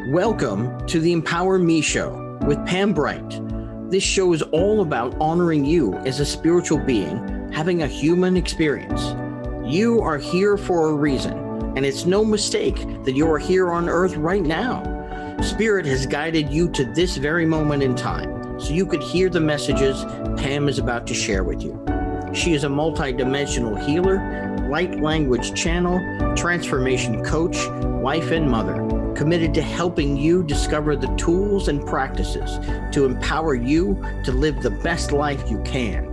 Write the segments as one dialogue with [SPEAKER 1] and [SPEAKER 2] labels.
[SPEAKER 1] Welcome to the Empower Me Show with Pam Bright. This show is all about honoring you as a spiritual being, having a human experience. You are here for a reason, and it's no mistake that you are here on Earth right now. Spirit has guided you to this very moment in time, so you could hear the messages Pam is about to share with you. She is a multidimensional healer, light language channel, transformation coach, wife, and mother, committed to helping you discover the tools and practices to empower you to live the best life you can.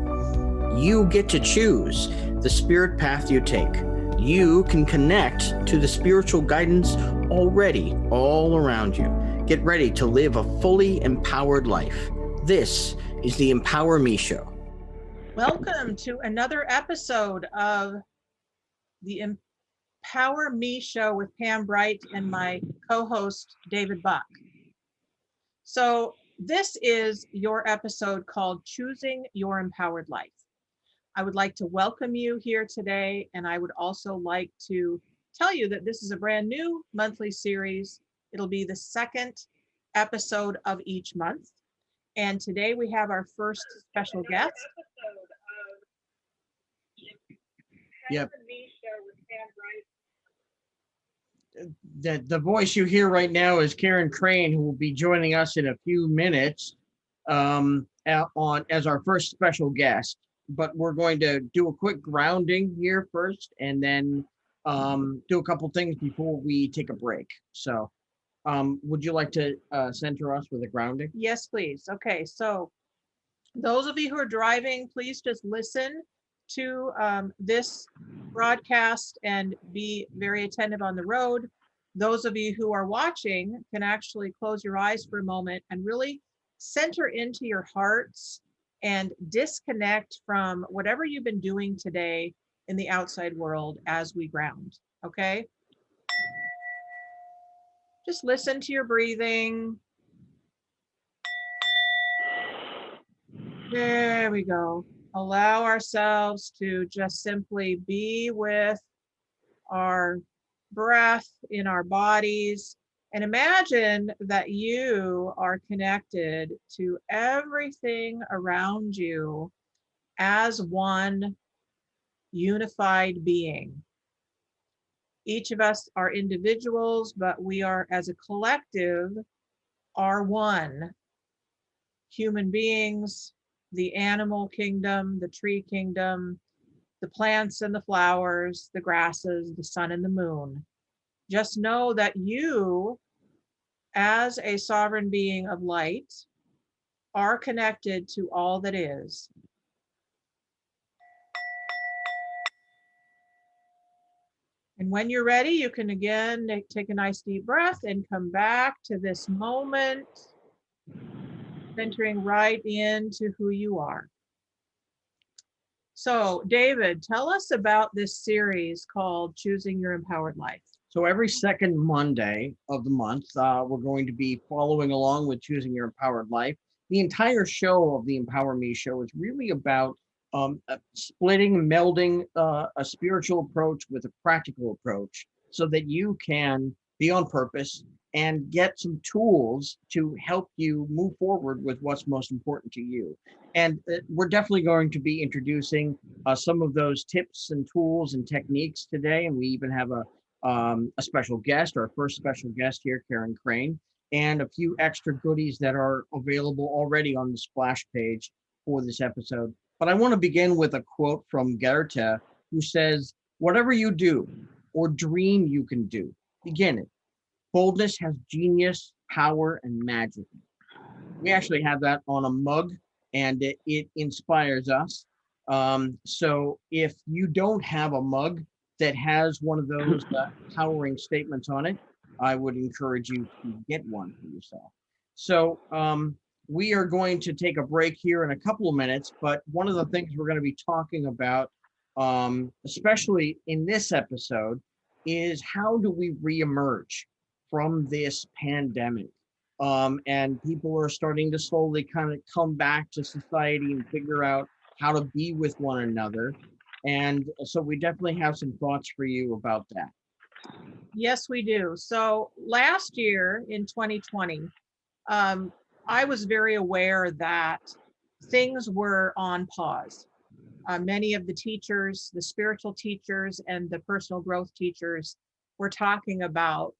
[SPEAKER 1] You get to choose the spirit path you take. You can connect to the spiritual guidance already all around you. Get ready to live a fully empowered life. This is the Empower Me Show.
[SPEAKER 2] Welcome to another episode of the Empower Me Show with Pam Bright and my co-host, David Buck. So this is your episode called Choosing Your Empowered Life. I would like to welcome you here today, and I would also like to tell you that this is a brand new monthly series. It'll be the second episode of each month. And today we have our first special guest.
[SPEAKER 1] Yep. The voice you hear right now is Karen Crane, who will be joining us in a few minutes as our first special guest. But we're going to do a quick grounding here first, and then do a couple things before we take a break. So would you like to center us with a grounding?
[SPEAKER 2] Yes, please. Okay, so those of you who are driving, please just listen to this broadcast and be very attentive on the road. Those of you who are watching can actually close your eyes for a moment and really center into your hearts and disconnect from whatever you've been doing today in the outside world as we ground, okay? Just listen to your breathing. There we go. Allow ourselves to just simply be with our breath in our bodies, and imagine that you are connected to everything around you as one unified being. Each of us are individuals, but we are, as a collective, are one. Human beings, the animal kingdom, the tree kingdom, the plants and the flowers, the grasses, the sun and the moon. Just know that you, as a sovereign being of light, are connected to all that is. And when you're ready, you can again take a nice deep breath and come back to this moment, centering right into who you are. So, David, tell us about this series called Choosing Your Empowered Life.
[SPEAKER 1] So every second Monday of the month, we're going to be following along with Choosing Your Empowered Life. The entire show of the Empower Me Show is really about melding a spiritual approach with a practical approach so that you can be on purpose and get some tools to help you move forward with what's most important to you. And we're definitely going to be introducing some of those tips and tools and techniques today. And we even have a special guest, our first special guest here, Karen Crane, and a few extra goodies that are available already on the splash page for this episode. But I want to begin with a quote from Goethe, who says, "Whatever you do or dream you can do, begin it. Boldness has genius, power, and magic." We actually have that on a mug, and it inspires us. So if you don't have a mug that has one of those powering statements on it, I would encourage you to get one for yourself. So we are going to take a break here in a couple of minutes, but one of the things we're going to be talking about, especially in this episode, is how do we reemerge? from this pandemic. And people are starting to slowly kind of come back to society and figure out how to be with one another. And so we definitely have some thoughts for you about that.
[SPEAKER 2] Yes, we do. So last year in 2020, I was very aware that things were on pause. Many of the teachers, the spiritual teachers and the personal growth teachers were talking about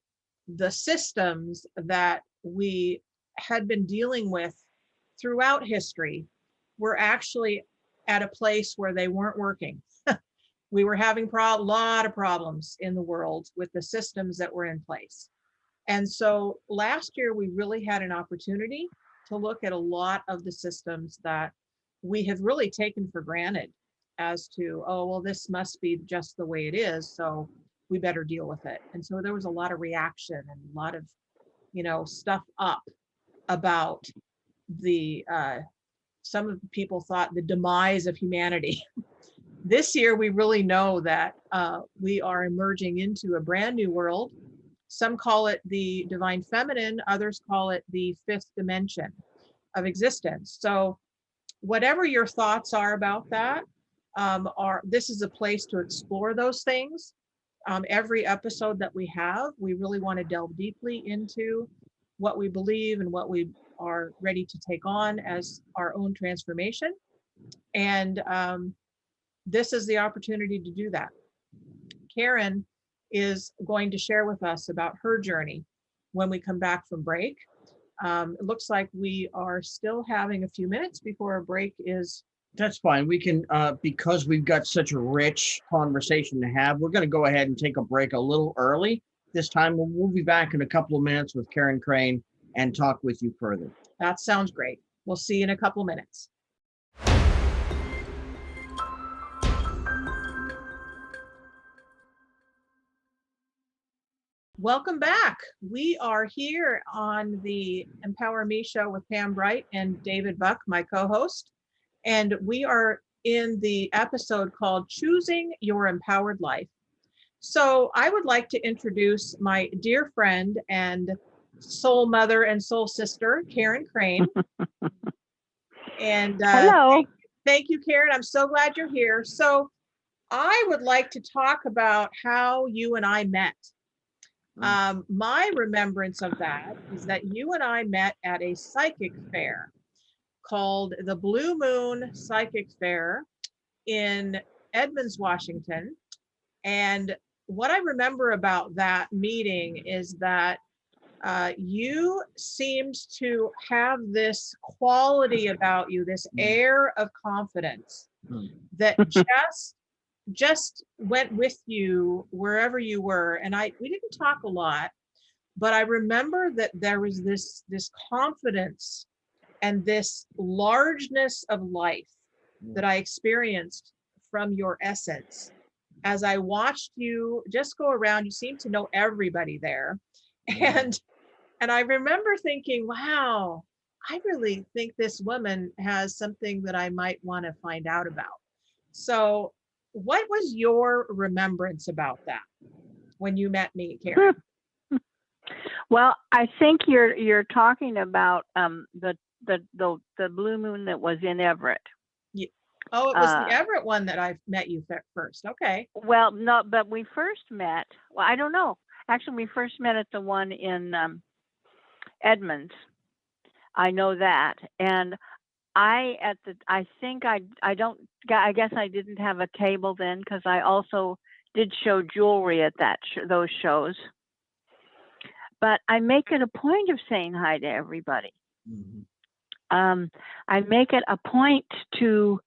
[SPEAKER 2] the systems that we had been dealing with throughout history were actually at a place where they weren't working. We were having a lot of problems in the world with the systems that were in place. And so last year, we really had an opportunity to look at a lot of the systems that we have really taken for granted as to, oh, well, this must be just the way it is, so we better deal with it. And so there was a lot of reaction and a lot of, stuff up about the, some of the people thought the demise of humanity. This year, we really know that we are emerging into a brand new world. Some call it the divine feminine, others call it the fifth dimension of existence. So whatever your thoughts are about that, this is a place to explore those things. Every episode that we have, we really want to delve deeply into what we believe and what we are ready to take on as our own transformation. And this is the opportunity to do that. Karen is going to share with us about her journey when we come back from break. It looks like we are still having a few minutes before our break is.
[SPEAKER 1] That's fine. We can, because we've got such a rich conversation to have, we're going to go ahead and take a break a little early this time. We'll be back in a couple of minutes with Karen Crane and talk with you further.
[SPEAKER 2] That sounds great. We'll see you in a couple of minutes. Welcome back. We are here on the Empower Me show with Pam Bright and David Buck, my co-host. And we are in the episode called Choosing Your Empowered Life. So I would like to introduce my dear friend and soul mother and soul sister, Karen Crane. And
[SPEAKER 3] hello.
[SPEAKER 2] Thank you, Karen. I'm so glad you're here. So I would like to talk about how you and I met. My remembrance of that is that you and I met at a psychic fair called the Blue Moon Psychic Fair in Edmonds, Washington. And what I remember about that meeting is that you seemed to have this quality about you, this air of confidence that just went with you wherever you were. And we didn't talk a lot, but I remember that there was this confidence and this largeness of life that I experienced from your essence. As I watched you just go around, you seemed to know everybody there. And I remember thinking, wow, I really think this woman has something that I might want to find out about. So what was your remembrance about that when you met me, Karen?
[SPEAKER 3] Well, I think you're talking about the Blue Moon that was in Everett.
[SPEAKER 2] Yeah. Oh, it was the Everett one that I met you first. Okay.
[SPEAKER 3] Well, no, but we first met. Well, I don't know. Actually, we first met at the one in Edmonds. I know that, and I guess I didn't have a table then because I also did show jewelry at those shows. But I make it a point of saying hi to everybody. Mm-hmm. I make it a point to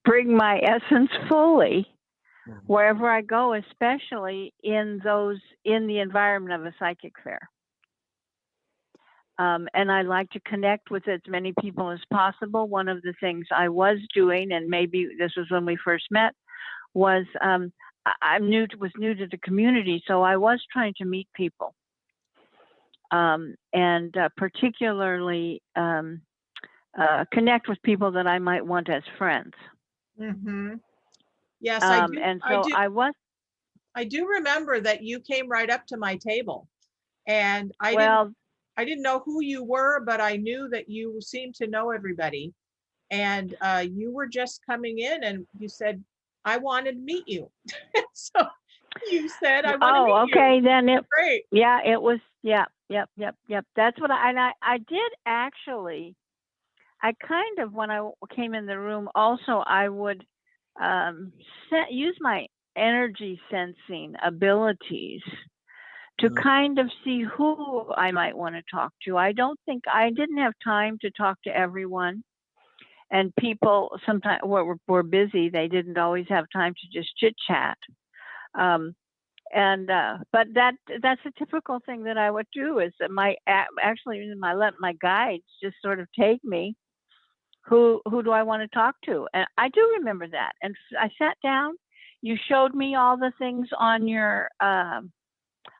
[SPEAKER 3] bring my essence fully wherever I go, especially in the environment of a psychic fair. And I like to connect with as many people as possible. One of the things I was doing, and maybe this was when we first met, was I was new to the community, so I was trying to meet people, and particularly connect with people that I might want as friends.
[SPEAKER 2] Mm-hmm. Yes, I do.
[SPEAKER 3] And so I was.
[SPEAKER 2] I do remember that you came right up to my table, and
[SPEAKER 3] Well,
[SPEAKER 2] I didn't know who you were, but I knew that you seemed to know everybody. And you were just coming in and you said, I wanted to meet you. So you said, I want to
[SPEAKER 3] oh,
[SPEAKER 2] meet you.
[SPEAKER 3] okay, then
[SPEAKER 2] Great.
[SPEAKER 3] yeah, it was, yeah, yep. That's what I did actually. I kind of, when I came in the room, also, I would use my energy sensing abilities to kind of see who I might want to talk to. I didn't have time to talk to everyone. And people sometimes were busy. They didn't always have time to just chit chat. But that's a typical thing that I would do, is that let my guides just sort of take me. Who do I want to talk to? And I do remember that. And I sat down. You showed me all the things on your. I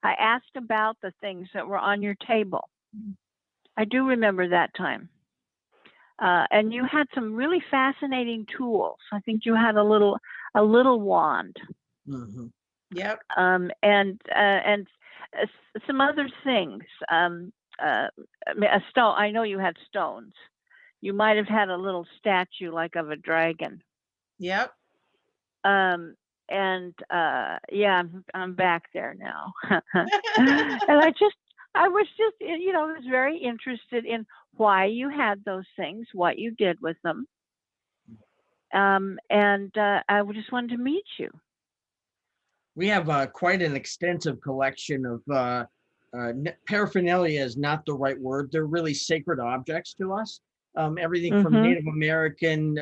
[SPEAKER 3] asked about the things that were on your table. I do remember that time. And you had some really fascinating tools. I think you had a little wand.
[SPEAKER 1] Mm-hmm.
[SPEAKER 2] Yep.
[SPEAKER 3] And some other things. A stone. I know you had stones. You might have had a little statue like of a dragon.
[SPEAKER 2] Yep.
[SPEAKER 3] Yeah, I'm back there now. And I was just, was very interested in why you had those things, what you did with them. I just wanted to meet you.
[SPEAKER 1] We have quite an extensive collection of paraphernalia is not the right word. They're really sacred objects to us. Everything from Native American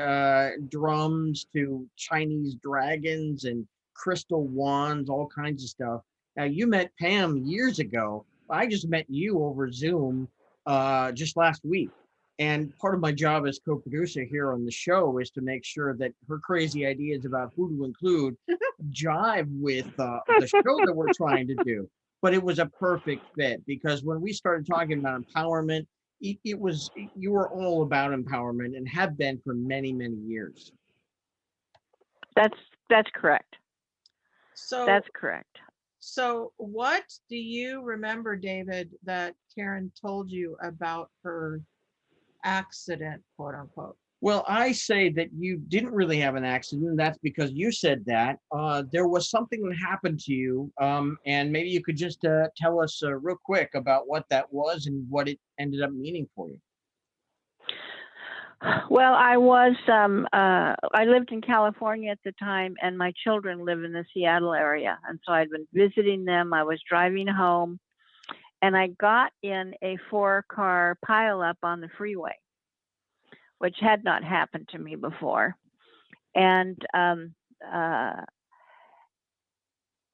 [SPEAKER 1] drums to Chinese dragons and crystal wands, all kinds of stuff. Now, you met Pam years ago. I just met you over Zoom just last week. And part of my job as co-producer here on the show is to make sure that her crazy ideas about who to include jive with the show that we're trying to do. But it was a perfect fit, because when we started talking about empowerment, you were all about empowerment and have been for many, many years.
[SPEAKER 3] That's correct.
[SPEAKER 2] So
[SPEAKER 3] that's correct.
[SPEAKER 2] So what do you remember, David, that Karen told you about her accident, quote unquote?
[SPEAKER 1] Well, I say that you didn't really have an accident. That's because you said that. There was something that happened to you, and maybe you could just tell us real quick about what that was and what it ended up meaning for you.
[SPEAKER 3] Well, I lived in California at the time, and my children live in the Seattle area. And so I'd been visiting them. I was driving home, and I got in a 4-car pileup on the freeway, which had not happened to me before. And I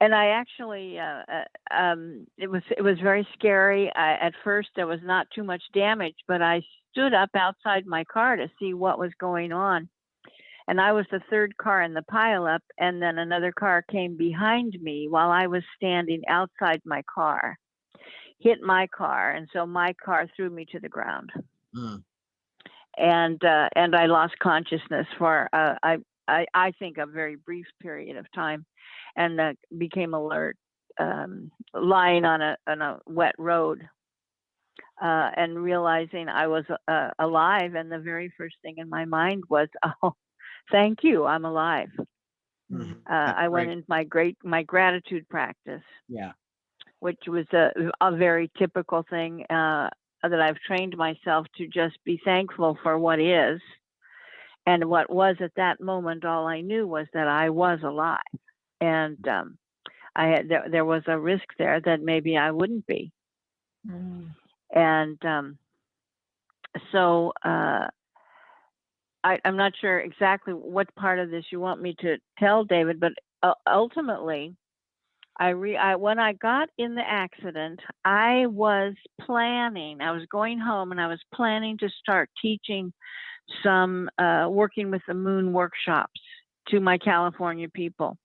[SPEAKER 3] actually, it was very scary. At first, there was not too much damage, but I stood up outside my car to see what was going on. And I was the third car in the pileup, and then another car came behind me while I was standing outside my car, hit my car, and so my car threw me to the ground. And I lost consciousness for I think a very brief period of time, and became alert, lying on a wet road, and realizing I was alive. And the very first thing in my mind was, "Oh, thank you, I'm alive." I went into my gratitude practice, which was a very typical thing that I've trained myself to just be thankful for what is. And what was at that moment, all I knew was that I was alive, and there was a risk there that maybe I wouldn't be. And so I'm not sure exactly what part of this you want me to tell, David, but ultimately, when I got in the accident, I was going home, and I was planning to start teaching some working with the moon workshops to my California people.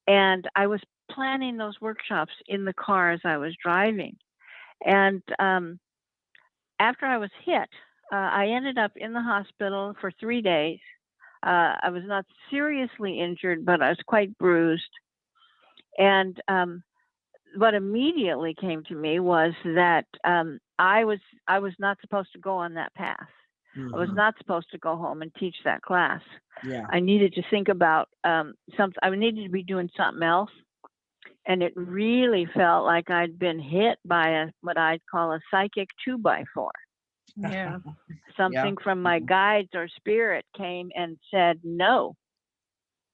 [SPEAKER 3] And I was planning those workshops in the car as I was driving. And after I was hit, I ended up in the hospital for 3 days. I was not seriously injured, but I was quite bruised. And what immediately came to me was that I was not supposed to go on that path. I was not supposed to go home and teach that class.
[SPEAKER 1] Yeah.
[SPEAKER 3] I needed to think about something. I needed to be doing something else. And it really felt like I'd been hit by what I'd call a psychic 2x4.
[SPEAKER 2] Yeah.
[SPEAKER 3] Something from my guides or spirit came and said, no,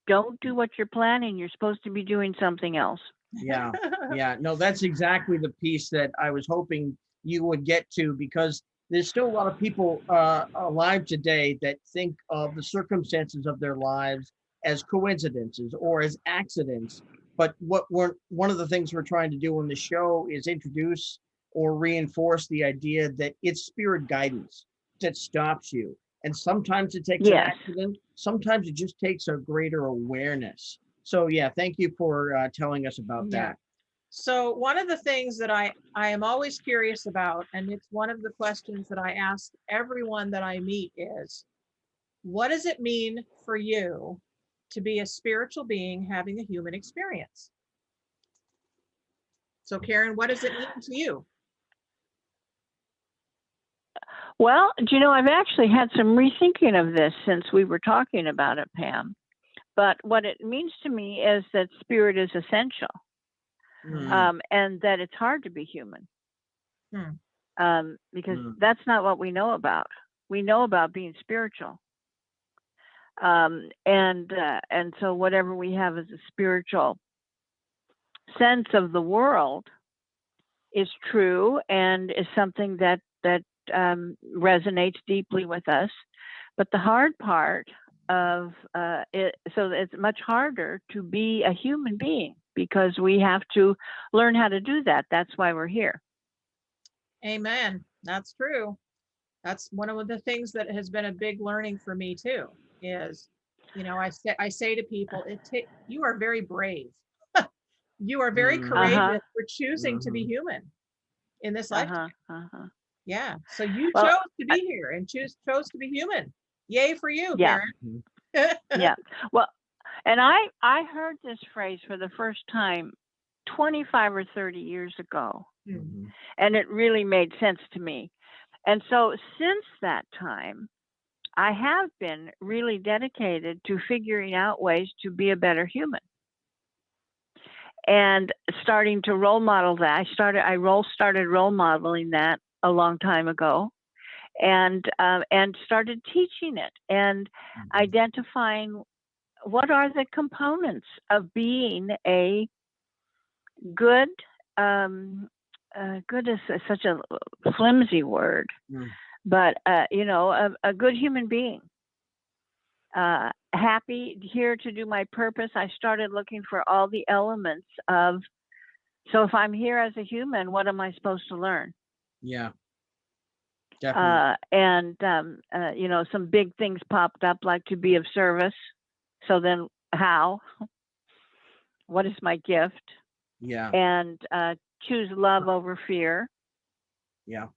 [SPEAKER 3] don't do what you're planning. You're supposed to be doing something else.
[SPEAKER 1] Yeah. Yeah. No, that's exactly the piece that I was hoping you would get to, because there's still a lot of people alive today that think of the circumstances of their lives as coincidences or as accidents. But one of the things we're trying to do on the show is introduce or reinforce the idea that it's spirit guidance that stops you. And sometimes it takes an accident. Sometimes it just takes a greater awareness. So yeah, thank you for telling us about that.
[SPEAKER 2] So one of the things that I am always curious about, and it's one of the questions that I ask everyone that I meet, is, what does it mean for you to be a spiritual being having a human experience? So Karen, what does it mean to you?
[SPEAKER 3] Well, I've actually had some rethinking of this since we were talking about it, Pam. But what it means to me is that spirit is essential, and that it's hard to be human, because that's not what we know about. We know about being spiritual, and so whatever we have as a spiritual sense of the world is true and is something that resonates deeply with us. But the hard part of it, so it's much harder to be a human being, because we have to learn how to do that. That's why we're here. Amen.
[SPEAKER 2] That's true. That's one of the things that has been a big learning for me too, is, I say to people, you are very brave. You are very courageous for choosing to be human in this lifetime. Yeah. So you chose to be here and chose to be human. Yay for you, Karen.
[SPEAKER 3] Yeah. Well, and I heard this phrase for the first time 25 or 30 years ago, and it really made sense to me. And so since that time, I have been really dedicated to figuring out ways to be a better human, and starting to role model that. I started role modeling that a long time ago, and started teaching it and identifying what are the components of being a good. Good is such a flimsy word, but a good human being. Happy, here to do my purpose. I started looking for all the elements of, so if I'm here as a human, what am I supposed to learn?
[SPEAKER 1] Yeah. Definitely.
[SPEAKER 3] And some big things popped up, like to be of service. So then how? What is my gift?
[SPEAKER 1] Yeah.
[SPEAKER 3] And choose love over fear.
[SPEAKER 1] Yeah.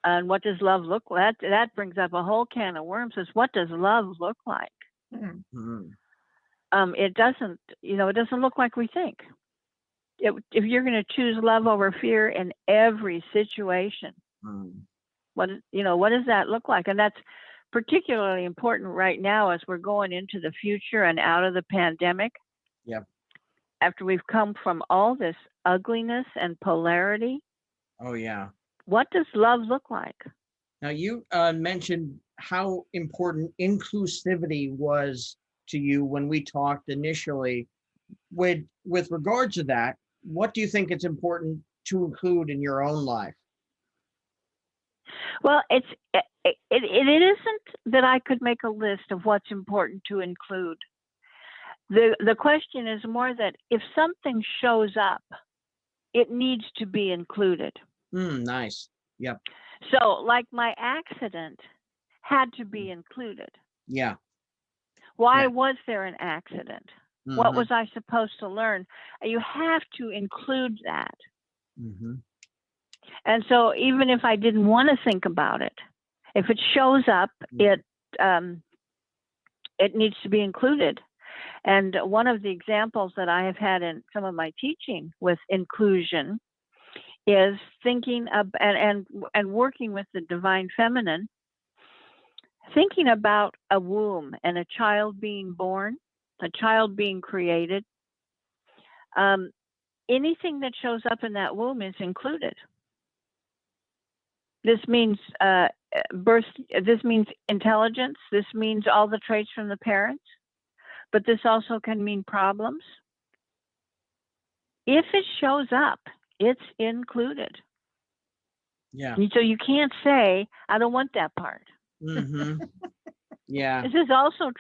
[SPEAKER 3] And what does love look like? That brings up a whole can of worms. Is what does love look like? It doesn't, it doesn't look like we think. If you're going to choose love over fear in every situation, what does that look like? And that's particularly important right now as we're going into the future and out of the pandemic.
[SPEAKER 1] Yeah.
[SPEAKER 3] After we've come from all this ugliness and polarity.
[SPEAKER 1] Oh yeah.
[SPEAKER 3] What does love look like?
[SPEAKER 1] Now you mentioned how important inclusivity was to you when we talked initially. With regard to that, what do you think it's important to include in your own life?
[SPEAKER 3] Well, it isn't that I could make a list of what's important to include. The question is more that if something shows up, it needs to be included.
[SPEAKER 1] Nice. Yep.
[SPEAKER 3] So like my accident had to be included.
[SPEAKER 1] Yeah.
[SPEAKER 3] Why was there an accident? What was I supposed to learn? You have to include that. And so even if I didn't want to think about it, if it shows up, it needs to be included. And one of the examples that I have had in some of my teaching with inclusion is thinking of and working with the divine feminine, thinking about a womb and a child being born, a child being created. Anything that shows up in that womb is included. This means birth. This means intelligence. This means all the traits from the parents. But this also can mean problems. If it shows up, it's included.
[SPEAKER 1] Yeah.
[SPEAKER 3] And so you can't say, I don't want that part.
[SPEAKER 1] Mm-hmm. Yeah.
[SPEAKER 3] This is also,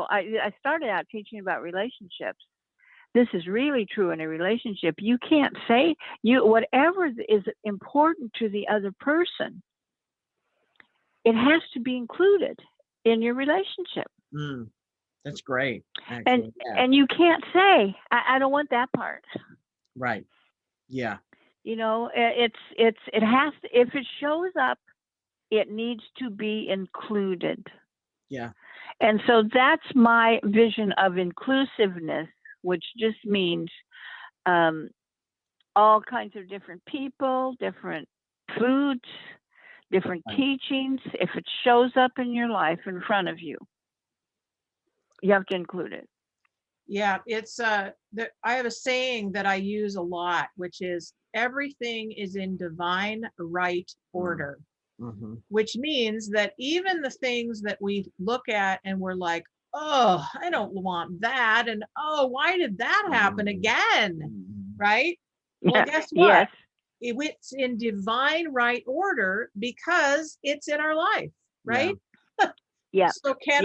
[SPEAKER 3] I started out teaching about relationships. This is really true in a relationship. You can't say, whatever is important to the other person, it has to be included in your relationship.
[SPEAKER 1] That's great. Actually.
[SPEAKER 3] And you can't say, I don't want that part.
[SPEAKER 1] Right. Yeah.
[SPEAKER 3] You know, it has to, if it shows up, it needs to be included.
[SPEAKER 1] Yeah.
[SPEAKER 3] And so that's my vision of inclusiveness, which just means all kinds of different people, different foods, different teachings. If it shows up in your life in front of you, you have to include it.
[SPEAKER 2] Yeah, it's I have a saying that I use a lot, which is everything is in divine right order. Mm-hmm. Which means that even the things that we look at and we're like, oh, I don't want that, and oh, why did that happen again? Right? Well, guess what? Yes. It's in divine right order because it's in our life, right?
[SPEAKER 3] Yeah.
[SPEAKER 2] So can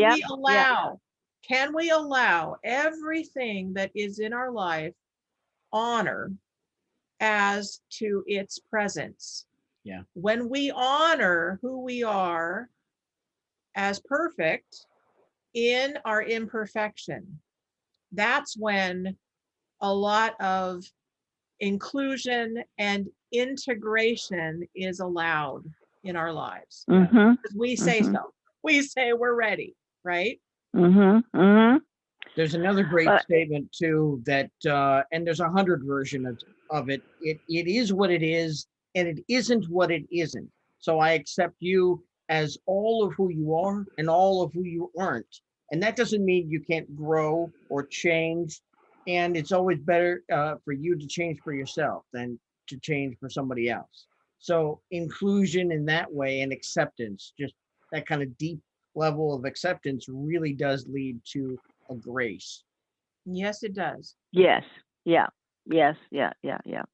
[SPEAKER 2] we allow everything that is in our life honor as to its presence?
[SPEAKER 1] Yeah.
[SPEAKER 2] When we honor who we are as perfect in our imperfection, that's when a lot of inclusion and integration is allowed in our lives.
[SPEAKER 3] Mm-hmm.
[SPEAKER 2] We say so. We say we're ready, right?
[SPEAKER 3] Mm-hmm. Mm-hmm.
[SPEAKER 1] There's another great statement too that, and there's 100 version of it. It is what it is, and it isn't what it isn't. So I accept you as all of who you are and all of who you aren't. And that doesn't mean you can't grow or change. And it's always better for you to change for yourself than to change for somebody else. So inclusion in that way and acceptance, just that kind of deep level of acceptance really does lead to a grace.
[SPEAKER 2] Yes, it does.
[SPEAKER 3] Yes. Yeah. Yes. Yeah. Yeah. Yeah.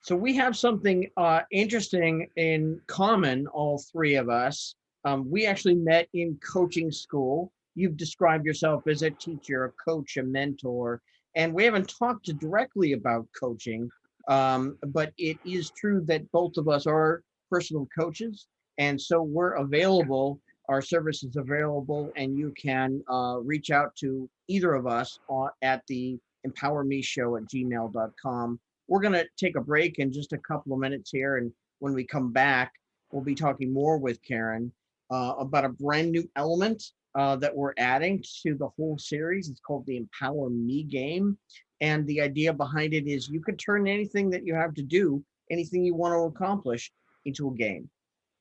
[SPEAKER 1] So we have something interesting in common, all three of us. We actually met in coaching school. You've described yourself as a teacher, a coach, a mentor, and we haven't talked directly about coaching, but it is true that both of us are personal coaches, and so we're available. Our service is available, and you can reach out to either of us at the empowermeshow@gmail.com. We're going to take a break in just a couple of minutes here, and when we come back, we'll be talking more with Karen about a brand new element that we're adding to the whole series. It's called the Empower Me game, and the idea behind it is you could turn anything that you have to do, anything you want to accomplish, into a game.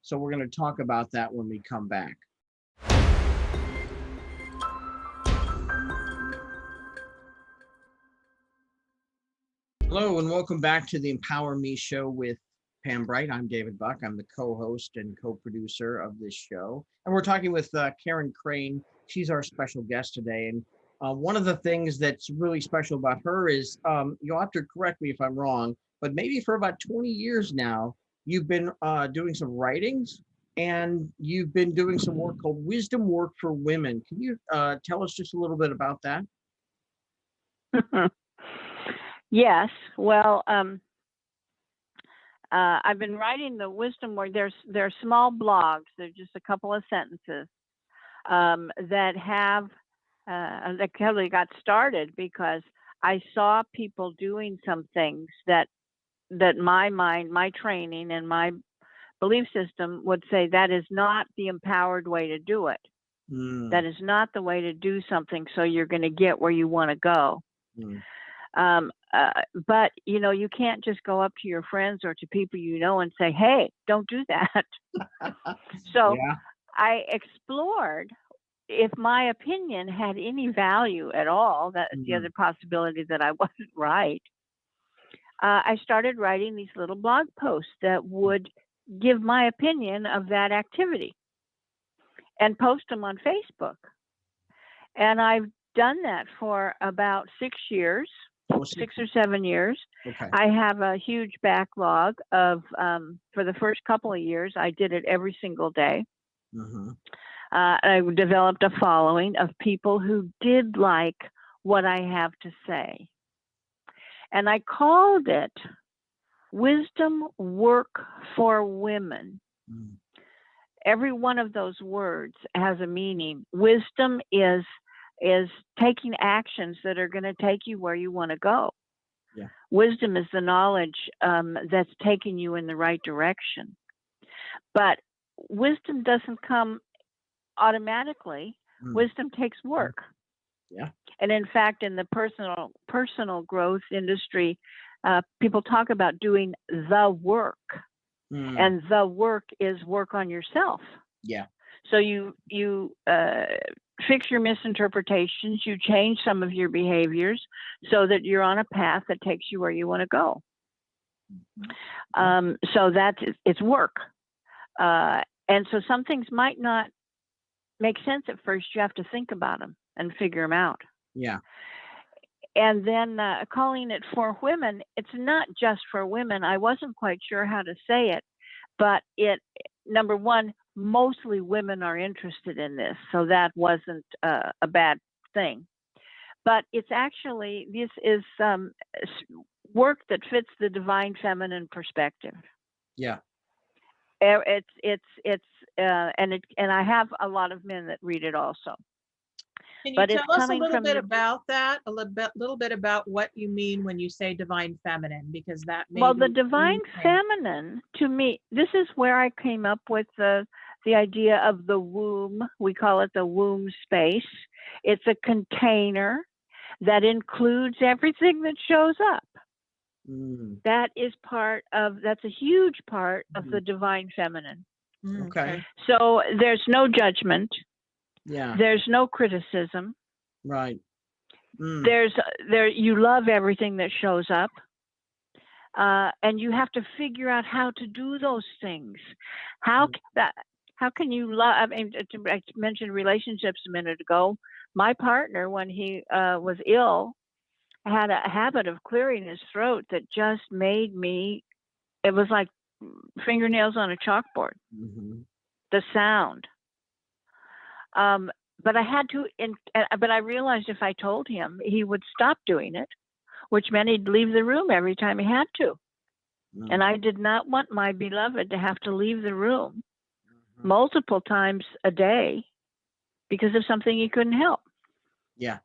[SPEAKER 1] So we're going to talk about that when we come back. Hello, and welcome back to the Empower Me Show with Pam Bright. I'm David Buck. I'm the co-host and co-producer of this show. And we're talking with Karen Crane. She's our special guest today. And one of the things that's really special about her is, you'll have to correct me if I'm wrong, but maybe for about 20 years now, you've been doing some writings, and you've been doing some work called Wisdom Work for Women. Can you tell us just a little bit about that?
[SPEAKER 3] Yes. Well, I've been writing the wisdom work. They're small blogs. They're just a couple of sentences that have that really got started because I saw people doing some things that my mind, my training, and my belief system would say that is not the empowered way to do it. That is not the way to do something so you're going to get where you want to go.
[SPEAKER 1] Mm.
[SPEAKER 3] But, you know, you can't just go up to your friends or to people you know and say, hey, don't do that. So
[SPEAKER 1] Yeah.
[SPEAKER 3] I explored if my opinion had any value at all. That's the other possibility, that I wasn't right. I started writing these little blog posts that would give my opinion of that activity and post them on Facebook. And I've done that for about 6 years, 6 or 7 years.
[SPEAKER 1] Okay.
[SPEAKER 3] I have a huge backlog of, for the first couple of years, I did it every single day. I developed a following of people who did like what I have to say. And I called it Wisdom Work for Women. Every one of those words has a meaning. Wisdom is taking actions that are going to take you where you want to go.
[SPEAKER 1] Yeah.
[SPEAKER 3] Wisdom is the knowledge that's taking you in the right direction. But wisdom doesn't come automatically. Wisdom takes work.
[SPEAKER 1] Yeah.
[SPEAKER 3] And in fact, in the personal growth industry, people talk about doing the work. And the work is work on yourself.
[SPEAKER 1] Yeah.
[SPEAKER 3] So you fix your misinterpretations, you change some of your behaviors so that you're on a path that takes you where you want to go. So it's work. And so some things might not make sense at first. You have to think about them and figure them out.
[SPEAKER 1] Yeah.
[SPEAKER 3] And then calling it for women, it's not just for women. I wasn't quite sure how to say it, but number one, mostly women are interested in this, so that wasn't a bad thing. But it's actually, this is work that fits the divine feminine perspective.
[SPEAKER 1] Yeah.
[SPEAKER 3] And I have a lot of men that read it also.
[SPEAKER 2] Can you tell us a little bit about that? A little bit about what you mean when you say divine feminine, because that may
[SPEAKER 3] the divine feminine, to me, this is where I came up with the idea of the womb. We call it the womb space. It's a container that includes everything that shows up. That's a huge part of the divine feminine.
[SPEAKER 1] Okay.
[SPEAKER 3] So there's no judgment.
[SPEAKER 1] Yeah.
[SPEAKER 3] There's no criticism.
[SPEAKER 1] Right.
[SPEAKER 3] You love everything that shows up. And you have to figure out how to do those things. How can you love? I mean, I mentioned relationships a minute ago. My partner, when he was ill, had a habit of clearing his throat that just made me, it was like fingernails on a chalkboard. The sound. But I had to, but I realized if I told him, he would stop doing it, which meant he'd leave the room every time he had to. And I did not want my beloved to have to leave the room multiple times a day because of something he couldn't help.
[SPEAKER 1] Yeah.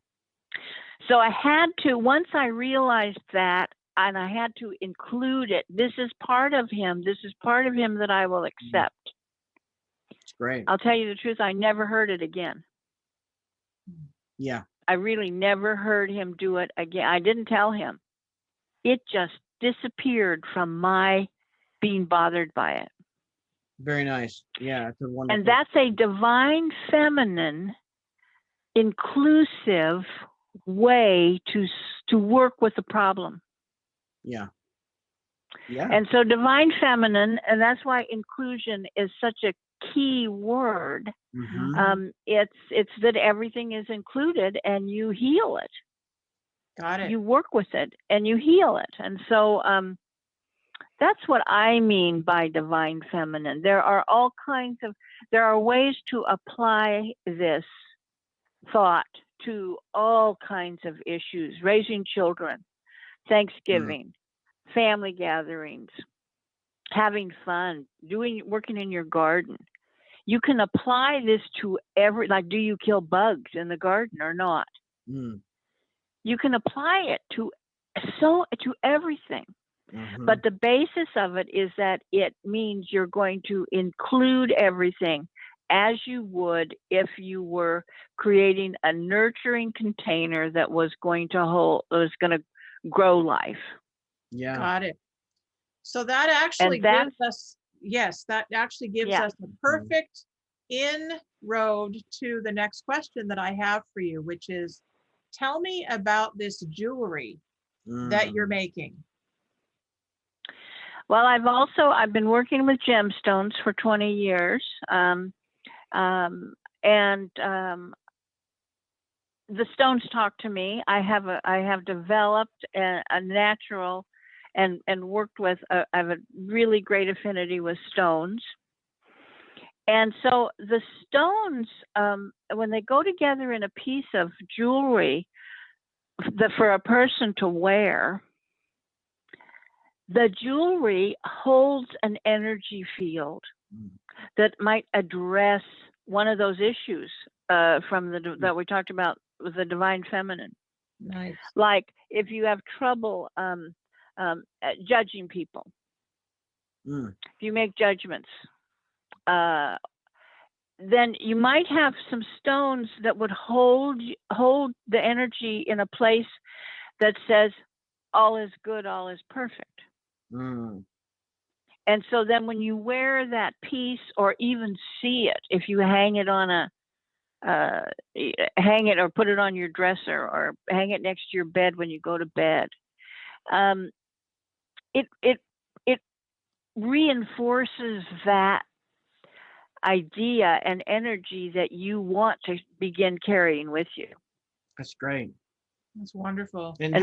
[SPEAKER 3] So I had to, once I realized that, and I had to include it, this is part of him. This is part of him that I will accept.
[SPEAKER 1] It's great.
[SPEAKER 3] I'll tell you the truth, I never heard it again.
[SPEAKER 1] Yeah.
[SPEAKER 3] I really never heard him do it again. I didn't tell him. It just disappeared from my being bothered by it.
[SPEAKER 1] Very nice. Yeah, it's a wonderful.
[SPEAKER 3] And that's a divine feminine, inclusive way to work with the problem.
[SPEAKER 1] Yeah. Yeah.
[SPEAKER 3] And so divine feminine, and that's why inclusion is such a key word. It's that everything is included and you heal it.
[SPEAKER 2] Got it.
[SPEAKER 3] You work with it and you heal it. And so that's what I mean by divine feminine. There are ways to apply this thought to all kinds of issues: raising children, Thanksgiving, family gatherings, having fun, working in your garden. You can apply this to do you kill bugs in the garden or not? You can apply it to everything. But the basis of it is that it means you're going to include everything as you would if you were creating a nurturing container that was going to grow life.
[SPEAKER 1] Yeah.
[SPEAKER 2] Got it. So that actually
[SPEAKER 3] And
[SPEAKER 2] gives us, yes, that actually gives
[SPEAKER 3] Yeah.
[SPEAKER 2] us a perfect inroad to the next question that I have for you, which is, tell me about this jewelry that you're making.
[SPEAKER 3] Well, I've been working with gemstones for 20 years. The stones talk to me. I have developed a natural and worked with, I have a really great affinity with stones. And so the stones, when they go together in a piece of jewelry for a person to wear, the jewelry holds an energy field that might address one of those issues that we talked about with the divine feminine.
[SPEAKER 2] Nice.
[SPEAKER 3] Like if you have trouble judging people, if you make judgments, then you might have some stones that would hold the energy in a place that says all is good, all is perfect. And so then when you wear that piece or even see it, if you hang it on hang it or put it on your dresser or hang it next to your bed when you go to bed, it reinforces that idea and energy that you want to begin carrying with you.
[SPEAKER 1] That's great.
[SPEAKER 2] That's wonderful.
[SPEAKER 1] And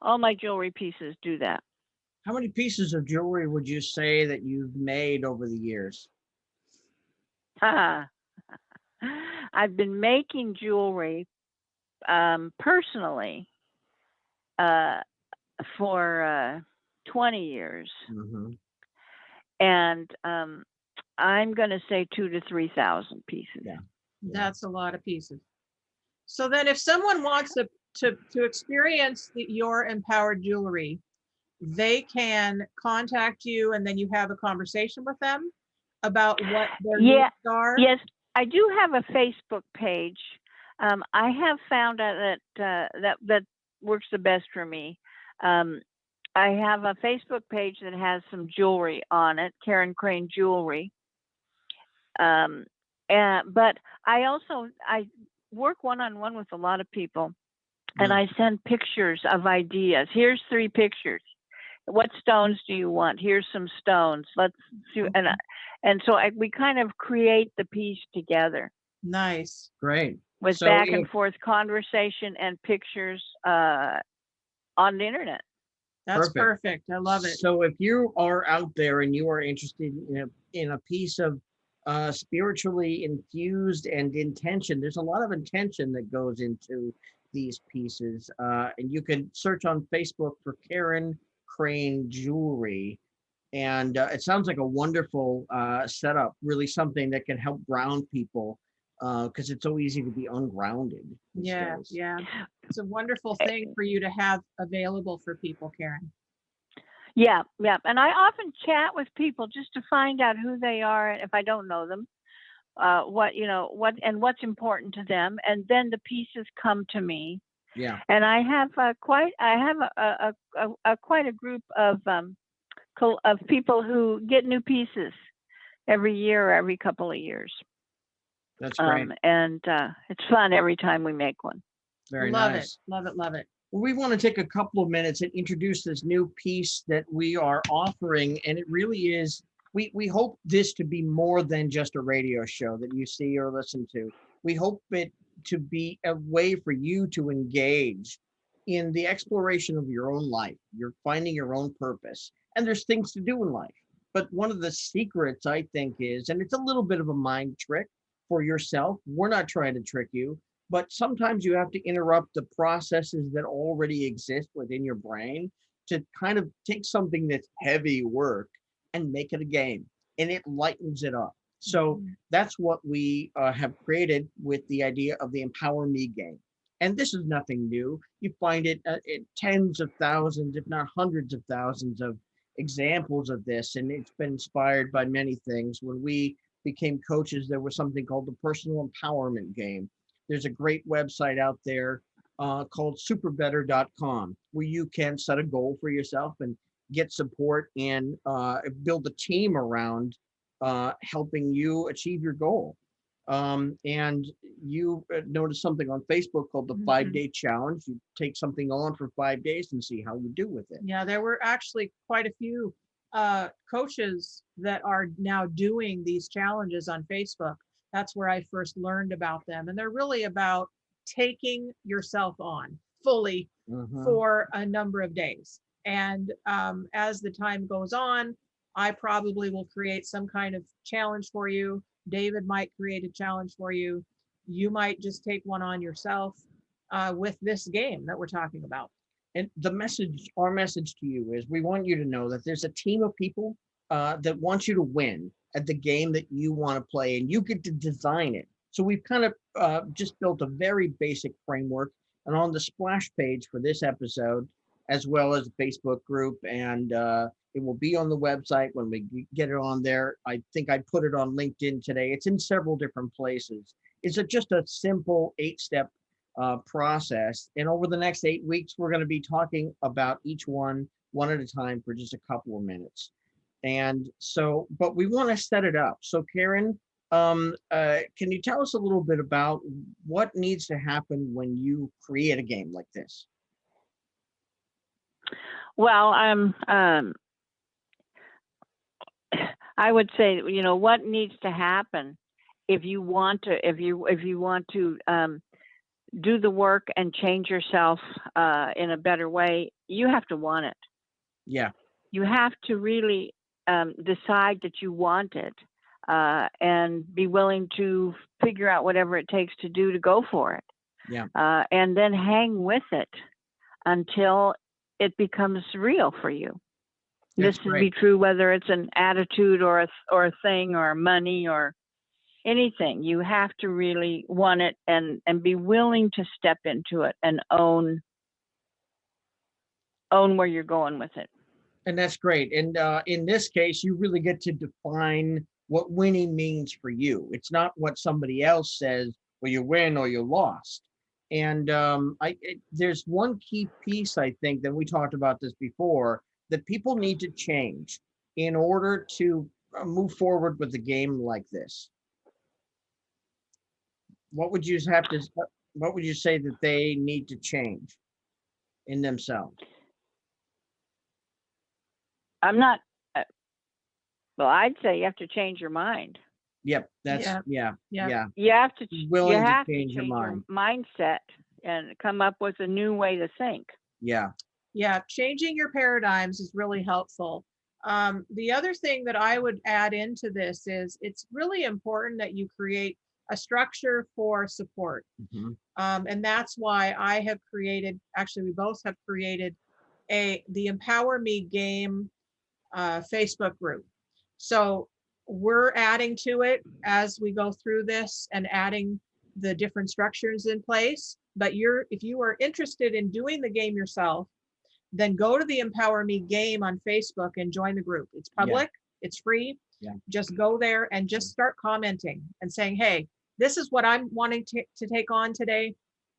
[SPEAKER 3] all my jewelry pieces do that.
[SPEAKER 1] How many pieces of jewelry would you say that you've made over the years?
[SPEAKER 3] I've been making jewelry personally for 20 years. And I'm going to say 2,000 to 3,000 pieces.
[SPEAKER 1] Yeah.
[SPEAKER 2] That's a lot of pieces. So then if someone wants to experience your empowered jewelry, they can contact you and then you have a conversation with them about what their needs are?
[SPEAKER 3] Yes, I do have a Facebook page. I have found out that works the best for me. I have a Facebook page that has some jewelry on it, Karen Crane Jewelry. But I work one-on-one with a lot of people, and I send pictures of ideas. Here's 3 pictures. What stones do you want? Here's some stones. Let's see. And so we kind of create the piece together.
[SPEAKER 2] Nice.
[SPEAKER 1] Great.
[SPEAKER 3] With back and forth conversation and pictures on the internet.
[SPEAKER 2] That's perfect. I love it.
[SPEAKER 1] So if you are out there and you are interested in a piece of spiritually infused and intention, there's a lot of intention that goes into these pieces. And you can search on Facebook for Karen Crane Jewelry. And it sounds like a wonderful setup, really something that can help ground people because it's so easy to be ungrounded.
[SPEAKER 2] Yeah. It's a wonderful thing for you to have available for people, Karen.
[SPEAKER 3] Yeah. And I often chat with people just to find out who they are, and if I don't know them, what's important to them, and then the pieces come to me.
[SPEAKER 1] Yeah.
[SPEAKER 3] And I have quite a group of people who get new pieces every year or every couple of years.
[SPEAKER 1] That's great.
[SPEAKER 3] And it's fun every time we make one.
[SPEAKER 1] Very
[SPEAKER 2] nice.
[SPEAKER 1] Love
[SPEAKER 2] it.
[SPEAKER 1] Well, we want to take a couple of minutes and introduce this new piece that we are offering. And it really is, we hope this to be more than just a radio show that you see or listen to. We hope it to be a way for you to engage in the exploration of your own life. You're finding your own purpose. And there's things to do in life. But one of the secrets, I think, is, and it's a little bit of a mind trick for yourself. We're not trying to trick you, but sometimes you have to interrupt the processes that already exist within your brain to kind of take something that's heavy work and make it a game, and it lightens it up. So that's what we have created with the idea of the Empower Me game. And this is nothing new. You find it in tens of thousands, if not hundreds of thousands of examples of this, and it's been inspired by many things. When we became coaches, there was something called the personal empowerment game. There's a great website out there called superbetter.com, where you can set a goal for yourself and get support and build a team around helping you achieve your goal. And you noticed something on Facebook called the 5-day challenge. You take something on for 5 days and see how you do with it.
[SPEAKER 2] Yeah, there were actually quite a few coaches that are now doing these challenges on Facebook. That's where I first learned about them. And they're really about taking yourself on fully for a number of days. And as the time goes on, I probably will create some kind of challenge for you. David might create a challenge for you. You might just take one on yourself with this game that we're talking about.
[SPEAKER 1] And the message, our message to you is, we want you to know that there's a team of people that want you to win at the game that you want to play, and you get to design it. So we've kind of just built a very basic framework, and on the splash page for this episode, as well as a Facebook group, and it will be on the website when we get it on there. I think I put it on LinkedIn today. It's in several different places. It's just a simple 8-step process. And over the next 8 weeks, we're going to be talking about each one at a time for just a couple of minutes. And so, but we want to set it up. So Karen, can you tell us a little bit about what needs to happen when you create a game like this?
[SPEAKER 3] Well, I would say, what needs to happen if you want to, if you want to do the work and change yourself in a better way, you have to want it.
[SPEAKER 1] Yeah.
[SPEAKER 3] You have to really decide that you want it and be willing to figure out whatever it takes to do to go for it.
[SPEAKER 1] Yeah.
[SPEAKER 3] And then hang with it until it becomes real for you. This would be true whether it's an attitude or a thing or money or anything. You have to really want it and be willing to step into it and own where you're going with it.
[SPEAKER 1] And that's great. And in this case, you really get to define what winning means for you. It's not what somebody else says, well, you win or you lost. And there's one key piece, I think, that we talked about this before, that people need to change in order to move forward with a game like this. What would you say that they need to change in themselves?
[SPEAKER 3] I'd say you have to change your mind.
[SPEAKER 1] Yep, that's yeah.
[SPEAKER 3] You have to
[SPEAKER 1] change your
[SPEAKER 3] your mindset and come up with a new way to think.
[SPEAKER 1] Yeah.
[SPEAKER 2] Yeah, changing your paradigms is really helpful. The other thing that I would add into this is it's really important that you create a structure for support. And that's why I have created, actually we both have created the Empower Me Game Facebook group. So we're adding to it as we go through this and adding the different structures in place. But if you are interested in doing the game yourself, then go to the Empower Me Game on Facebook and join the group. It's public, it's free. Just go there and just start commenting and saying, hey, this is what I'm wanting to take on today.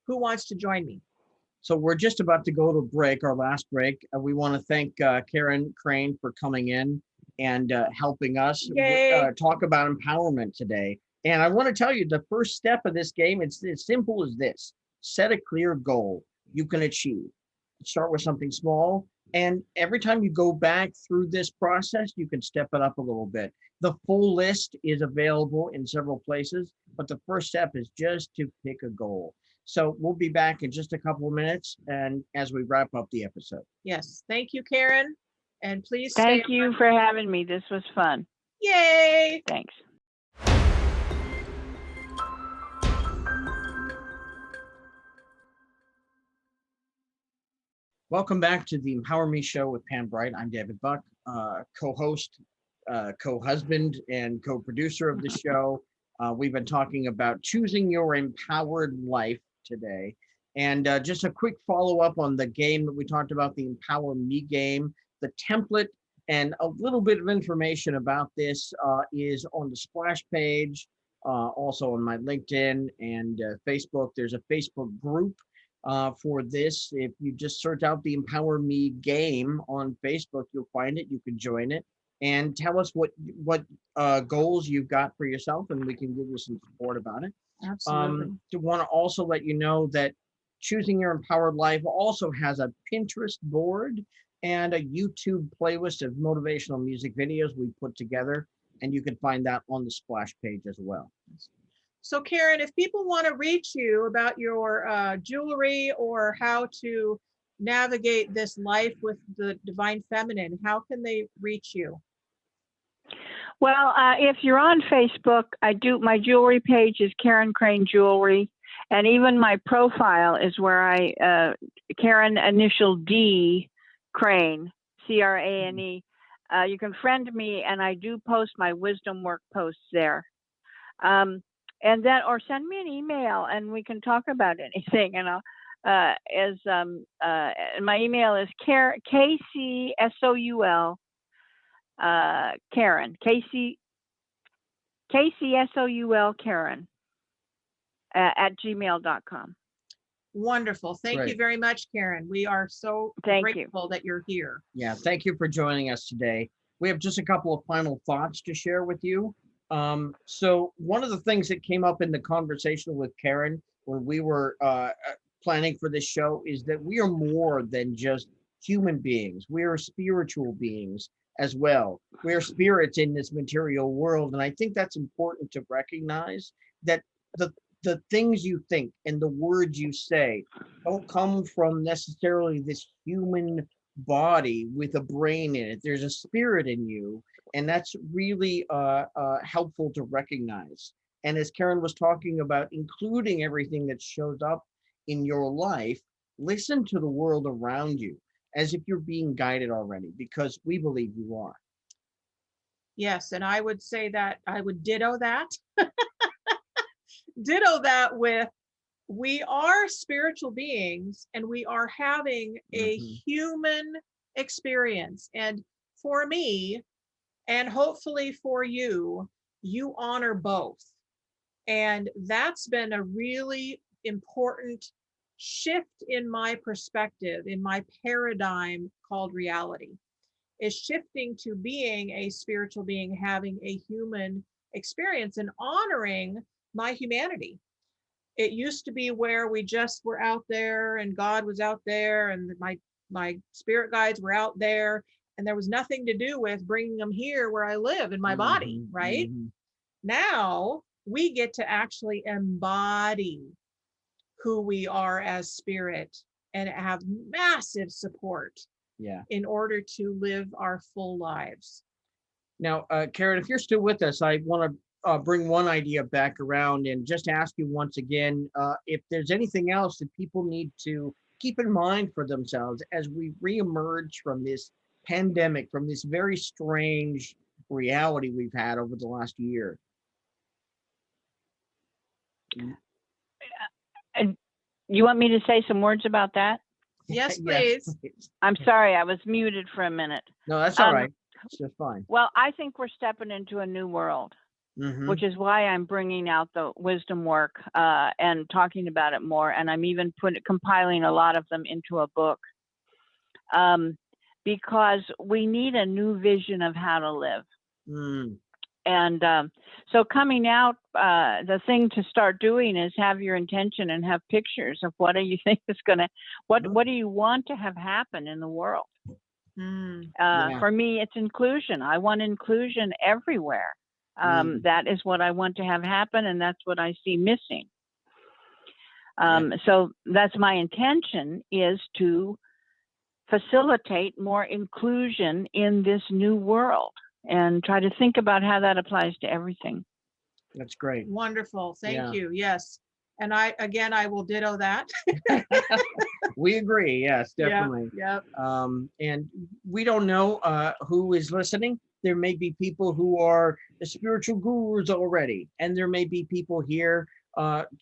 [SPEAKER 2] Who wants to join me?
[SPEAKER 1] So we're just about to go to break, our last break. We want to thank Karen Crane for coming in and helping us talk about empowerment today. And I want to tell you, the first step of this game, it's as simple as this. Set a clear goal you can achieve. Start with something small. And every time you go back through this process, you can step it up a little bit. The full list is available in several places, but the first step is just to pick a goal. So we'll be back in just a couple of minutes, and as we wrap up the episode.
[SPEAKER 2] Yes, thank you, Karen. And please
[SPEAKER 3] thank you for having me. This was fun.
[SPEAKER 2] Yay!
[SPEAKER 3] Thanks.
[SPEAKER 1] Welcome back to the Empower Me Show with Pam Bright. I'm David Buck, co-host, co-husband, and co-producer of the show. We've been talking about choosing your empowered life today. And just a quick follow-up on the game that we talked about, the Empower Me game. The template And a little bit of information about this is on the splash page, also on my LinkedIn and Facebook. There's a Facebook group for this. If you just search out the Empower Me game on Facebook, you'll find it. You can join it and tell us what goals you've got for yourself, and we can give you some support about it.
[SPEAKER 2] Absolutely.
[SPEAKER 1] To want to also let you know that Choosing Your Empowered Life also has a Pinterest board and a YouTube playlist of motivational music videos we put together, and you can find that on the splash page as well.
[SPEAKER 2] So Karen, if people want to reach you about your jewelry or how to navigate this life with the divine feminine, how can they reach you?
[SPEAKER 3] Well, if you're on Facebook, my jewelry page is Karen Crane Jewelry, and even my profile is where Karen initial D Crane, Crane. You can friend me, and I do post my wisdom work posts there. And then, or send me an email, and we can talk about anything. And my email is KCSOUL Karen KCSOUL Karen at gmail.com.
[SPEAKER 2] Wonderful. Thank you very much, Karen. We are so grateful that you're here.
[SPEAKER 1] Yeah, thank you for joining us today. We have just a couple of final thoughts to share with you. So one of the things that came up in the conversation with Karen when we were planning for this show is that we are more than just human beings. We are spiritual beings as well. We are spirits in this material world. And I think that's important to recognize that the things you think and the words you say don't come from necessarily this human body with a brain in it. There's a spirit in you, and that's really helpful to recognize. And as Karen was talking about, including everything that shows up in your life, listen to the world around you as if you're being guided already, because we believe you are.
[SPEAKER 2] Yes, and I would say that I would ditto that. Ditto that with, we are spiritual beings and we are having a human experience. And for me, and hopefully for you, you honor both. And that's been a really important shift in my perspective, in my paradigm called reality, is shifting to being a spiritual being, having a human experience and honoring my humanity. It used to be where we just were out there and God was out there and my spirit guides were out there, and there was nothing to do with bringing them here where I live in my body, right? Now we get to actually embody who we are as spirit and have massive support in order to live our full lives.
[SPEAKER 1] Now, Karen, if you're still with us, I want to bring one idea back around and just ask you once again if there's anything else that people need to keep in mind for themselves as we reemerge from this pandemic, from this very strange reality we've had over the last year.
[SPEAKER 3] You want me to say some words about that?
[SPEAKER 2] Yes, please.
[SPEAKER 1] Yes, please.
[SPEAKER 3] I'm sorry, I was muted for a minute.
[SPEAKER 1] No, that's all right. It's just fine.
[SPEAKER 3] Well, I think we're stepping into a new world, which is why I'm bringing out the wisdom work and talking about it more. And I'm even compiling a lot of them into a book because we need a new vision of how to live. And so coming out, the thing to start doing is have your intention and have pictures of what do you think is going to, what do you want to have happen in the world? For me, it's inclusion. I want inclusion everywhere. That is what I want to have happen, and that's what I see missing. So that's my intention, is to facilitate more inclusion in this new world and try to think about how that applies to everything.
[SPEAKER 1] That's great.
[SPEAKER 2] Wonderful. Thank you. Yes. And I will ditto that.
[SPEAKER 1] We agree. Yes, definitely.
[SPEAKER 2] Yep.
[SPEAKER 1] And we don't know who is listening. There may be people who are the spiritual gurus already, and there may be people here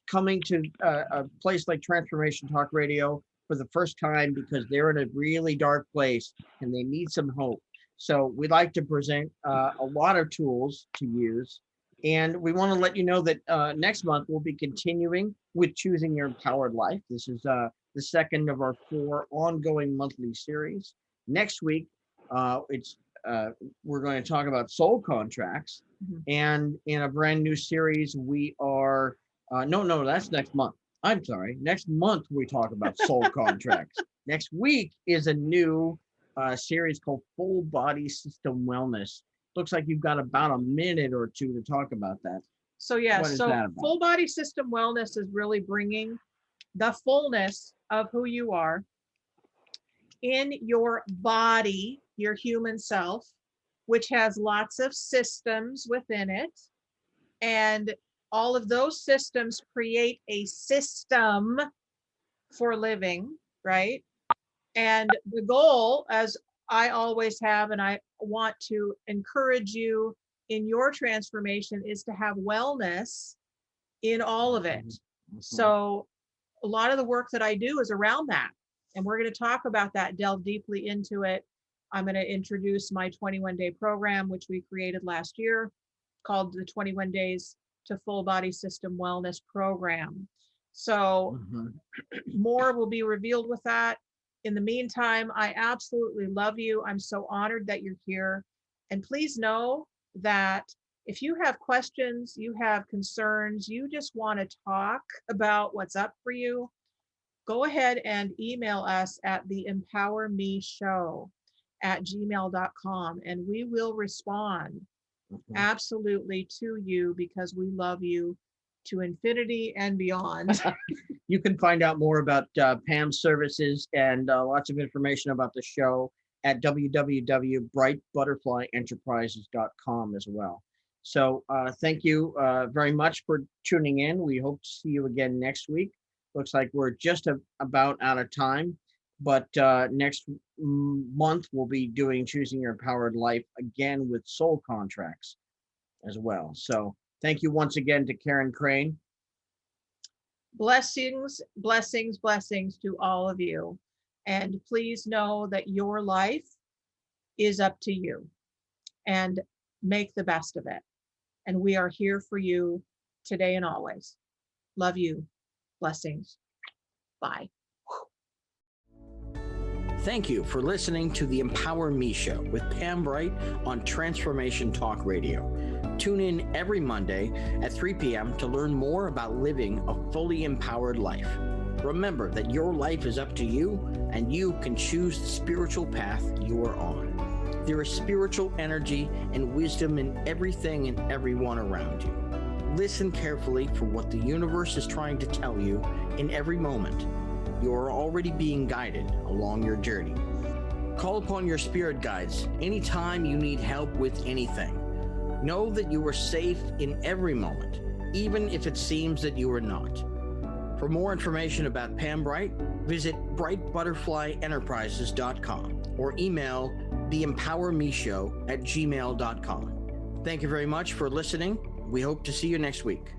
[SPEAKER 1] coming to a place like Transformation Talk Radio for the first time because they're in a really dark place and they need some hope. So we like to present a lot of tools to use. And we want to let you know that next month we'll be continuing with Choosing Your Empowered Life. This is the second of our 4 ongoing monthly series. Next week, we're going to talk about soul contracts.
[SPEAKER 2] Mhm.
[SPEAKER 1] And in a brand new series, we are, no, that's next month. I'm sorry. Next month, we talk about soul contracts. Next week is a new series called Full Body System Wellness. Looks like you've got about a minute or two to talk about that.
[SPEAKER 2] So yes,
[SPEAKER 1] What is
[SPEAKER 2] so
[SPEAKER 1] that about?
[SPEAKER 2] full body system wellness is really bringing the fullness of who you are in your body, your human self, which has lots of systems within it. And all of those systems create a system for living, right? And the goal, as I always have, and I want to encourage you in your transformation, is to have wellness in all of it.
[SPEAKER 1] Mhm.
[SPEAKER 2] So a lot of the work that I do is around that. And we're going to talk about that, delve deeply into it. I'm going to introduce my 21-day program, which we created last year, called the 21 Days to Full Body System Wellness Program. So
[SPEAKER 1] Mhm.
[SPEAKER 2] more will be revealed with that. In the meantime, I absolutely love you. I'm so honored that you're here. And please know that if you have questions, you have concerns, you just want to talk about what's up for you, go ahead and email us at theempowermeshow@gmail.com, and we will respond
[SPEAKER 1] Mhm.
[SPEAKER 2] absolutely to you because we love you to infinity and beyond.
[SPEAKER 1] You can find out more about Pam's services and lots of information about the show at www.brightbutterflyenterprises.com as well. So thank you very much for tuning in. We hope to see you again next week. Looks like we're just about out of time, but next month we'll be doing Choosing Your Empowered Life again with soul contracts as well. So thank you once again to Karen Crane.
[SPEAKER 2] Blessings, blessings, blessings to all of you. And please know that your life is up to you, and make the best of it. And we are here for you today and always. Love you. Blessings. Bye.
[SPEAKER 4] Thank you for listening to the Empower Me Show with Pam Bright on Transformation Talk Radio. Tune in every Monday at 3 p.m. to learn more about living a fully empowered life. Remember that your life is up to you, and you can choose the spiritual path you are on. There is spiritual energy and wisdom in everything and everyone around you. Listen carefully for what the universe is trying to tell you in every moment. You are already being guided along your journey. Call upon your spirit guides anytime you need help with anything. Know that you are safe in every moment, even if it seems that you are not. For more information about Pam Bright, visit brightbutterflyenterprises.com or email theempowermeshow@gmail.com. Thank you very much for listening. We hope to see you next week.